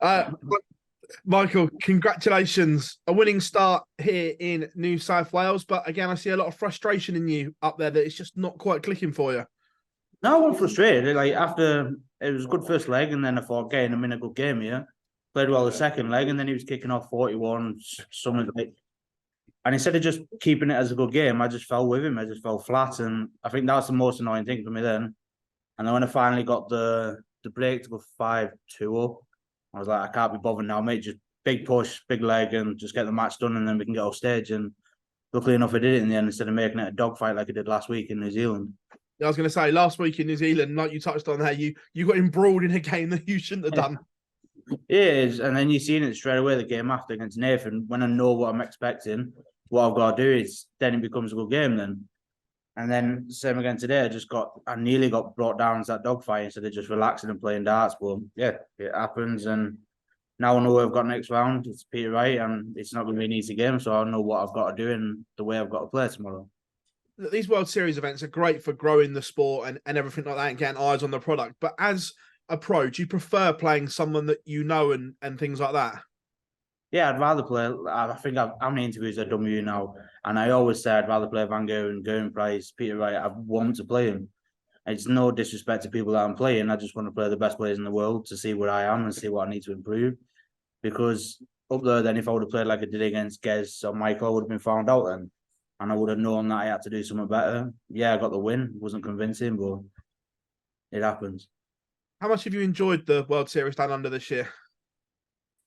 Uh, Michael, congratulations. A winning start here in New South Wales. But again, I see a lot of frustration in you up there that it's just not quite clicking for you. No, I wasn't frustrated. Like after it was a good first leg, and then I thought, getting him in a good game here. Played well the second leg, and then he was kicking off 41, something like. And instead of just keeping it as a good game, I just fell with him. I just fell flat, and I think that's the most annoying thing for me then. And then when I finally got the break to go 5-2 up, I was like, I can't be bothered now, mate. Just big push, big leg, and just get the match done, and then we can get off stage. And luckily enough, I did it in the end instead of making it a dogfight like I did last week in New Zealand. I was going to say, last week in New Zealand, like you touched on there, you got embroiled in a game that you shouldn't have done. It is, and then you've seen it straight away the game after against Nathan. When I know what I'm expecting, what I've got to do is then it becomes a good game then. And then same again today. I nearly got brought down to that dogfight instead of just relaxing and playing darts. But yeah, it happens. And now I know who I've got next round. It's Peter Wright, and it's not going to be an easy game. So I know what I've got to do and the way I've got to play tomorrow. These World Series events are great for growing the sport and everything like that and getting eyes on the product. But as a pro, do you prefer playing someone that you know and things like that? Yeah, I'd rather play. I think how many interviews I've done with you now, and I always say I'd rather play Van Gogh, Gern Price, Peter Wright. I want to play him. It's no disrespect to people that I'm playing. I just want to play the best players in the world to see where I am and see what I need to improve. Because up there, then if I would have played like I did against Gez or Michael, I would have been found out then, and I would have known that I had to do something better. Yeah, I got the win. It wasn't convincing, but it happens. How much have you enjoyed the World Series down under this year?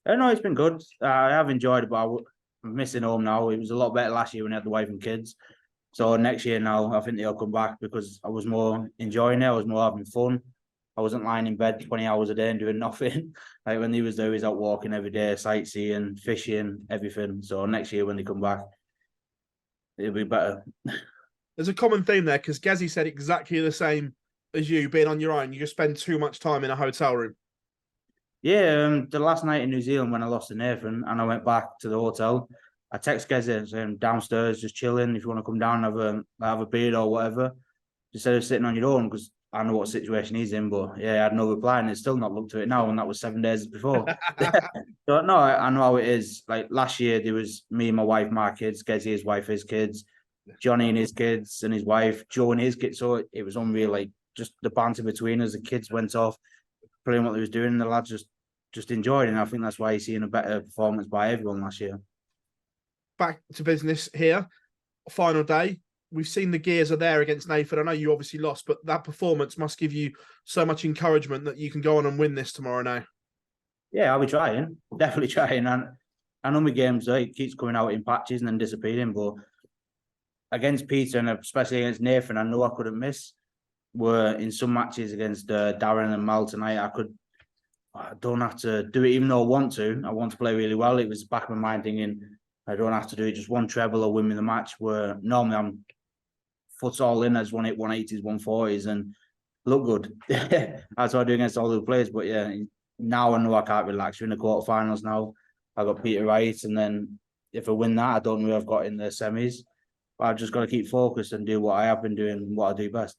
No, it's been good. I have enjoyed it, but I'm missing home now. It was a lot better last year when I had the wife and kids. So next year now, I think they'll come back because I was more enjoying it. I was more having fun. I wasn't lying in bed 20 hours a day and doing nothing. Like when he was there, he was out walking every day, sightseeing, fishing, everything. So next year when they come back, it'll be better. There's a common theme there because Gazzy said exactly the same as you, being on your own. You just spend too much time in a hotel room. Yeah, the last night in New Zealand when I lost to Nathan and I went back to the hotel, I text Gezi saying downstairs, just chilling. If you want to come down and have a beer or whatever, instead of sitting on your own, because I know what situation he's in. But yeah, I had no reply, and it's still not looked at it now, and that was 7 days before. So no, I know how it is. Like last year, there was me, my wife, my kids, Gezi, his wife, his kids, Johnny and his kids, and his wife, Joe and his kids. So it was unreal. Like just the banter between us. The kids went off playing what they was doing, and the lads just enjoyed it. And I think that's why you're seeing a better performance by everyone last year. Back to business here. Final day. We've seen the gears are there against Nathan. I know you obviously lost, but that performance must give you so much encouragement that you can go on and win this tomorrow now. Yeah, I'll be trying. Definitely trying. And I know my games, it keeps coming out in patches and then disappearing. But against Peter and especially against Nathan, I know I couldn't miss. Were in some matches against Darren and Mal tonight, I don't have to do it, even though I want to. I want to play really well. It was back of my mind thinking, I don't have to do just one treble or win me the match, where normally I'm foot all in. I just want to hit 180s, 140s and look good. That's what I do against all the players. But yeah, now I know I can't relax. We're in the quarterfinals now. I got Peter Wright, and then if I win that, I don't know who I've got in the semis. But I've just got to keep focused and do what I have been doing, what I do best.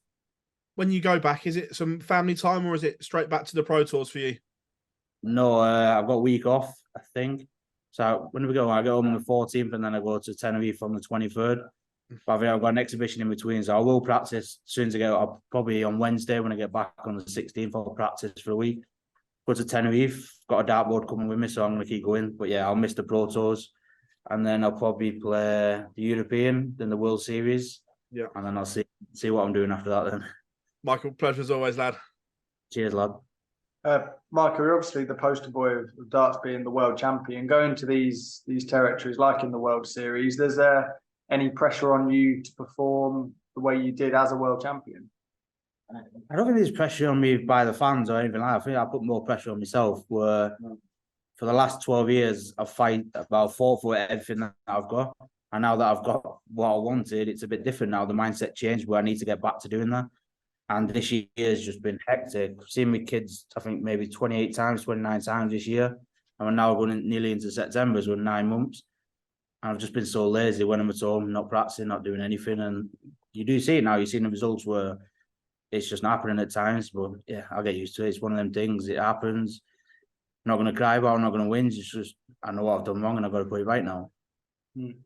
When you go back, is it some family time or is it straight back to the Pro Tours for you? No, I've got a week off, I think. So when do we go? I go home on the 14th and then I go to Tenerife on the 23rd. But I think I've got an exhibition in between, so I will practice as soon as I get up. Probably on Wednesday when I get back on the 16th, I'll practice for a week. Go to Tenerife, got a dartboard coming with me, so I'm going to keep going. But yeah, I'll miss the Pro Tours. And then I'll probably play the European, then the World Series. Yeah. And then I'll see what I'm doing after that then. Michael, pleasure as always, lad. Cheers, lad. Michael, you're obviously the poster boy of darts being the world champion. Going to these territories, like in the World Series, there's any pressure on you to perform the way you did as a world champion? I don't think there's pressure on me by the fans or anything like that. I think I put more pressure on myself. Where for the last 12 years, I've fought for everything that I've got. And now that I've got what I wanted, it's a bit different now. The mindset changed where I need to get back to doing that. And this year has just been hectic. I've seen my kids, I think maybe 28 times, 29 times this year. And we're now going nearly into September, so 9 months. And I've just been so lazy when I'm at home, not practicing, not doing anything. And you do see it now. You've seen the results where it's just not happening at times. But yeah, I'll get used to it. It's one of them things. It happens. not going to cry about, I'm not going to whinge. It's just, I know what I've done wrong and I've got to put it right now.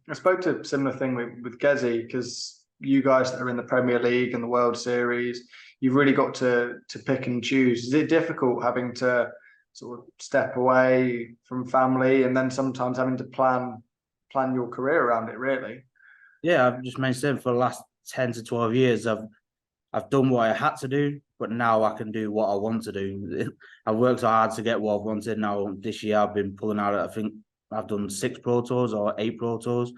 I spoke to a similar thing with Gezi, because you guys that are in the Premier League and the World Series, you've really got to pick and choose. Is it difficult having to sort of step away from family and then sometimes having to plan your career around it, really? Yeah, I've just mentioned for the last 10 to 12 years, I've done what I had to do, but now I can do what I want to do. I've worked so hard to get what I've wanted. Now this year I've been pulling out, I think I've done 6 Pro Tours or 8 Pro Tours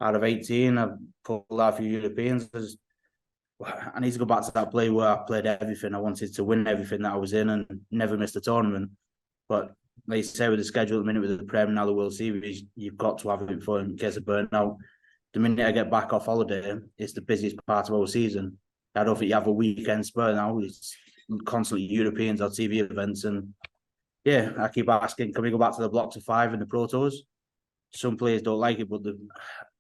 out of 18. I've pulled out a few Europeans. I need to go back to that play where I played everything. I wanted to win everything that I was in and never missed a tournament. But like you say, with the schedule at the minute, with the Prem, now the World Series, you've got to have it for in case of burnout. The minute I get back off holiday, it's the busiest part of our season. I don't think you have a weekend spur now. It's constantly Europeans or TV events. And yeah, I keep asking, can we go back to the blocks of 5 in the Pro Tours? Some players don't like it, but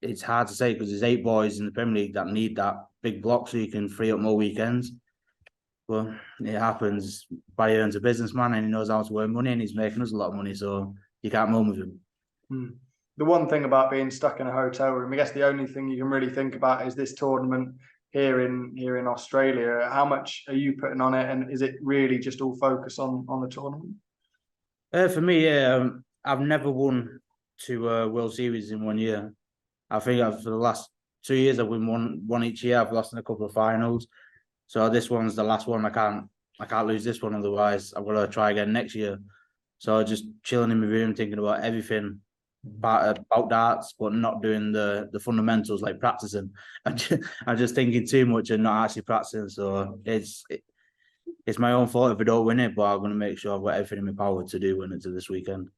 it's hard to say because there's 8 boys in the Premier League that need that big block so you can free up more weekends. Well, it happens. Barry earns a businessman and he knows how to earn money and he's making us a lot of money, so you can't moan with him. The one thing about being stuck in a hotel room, I guess the only thing you can really think about is this tournament here in Australia. How much are you putting on it, and is it really just all focus on the tournament? For me, yeah, I've never won 2 World Series in 1 year. I think for the last 2 years I've won one each year. I've lost in a couple of finals, so this one's the last one. I can't lose this one, otherwise I'm gonna try again next year. So just chilling in my room, thinking about everything about darts, but not doing the fundamentals like practicing. I'm just thinking too much and not actually practicing. So it's my own fault if I don't win it, but I'm gonna make sure I've got everything in my power to do win it to this weekend.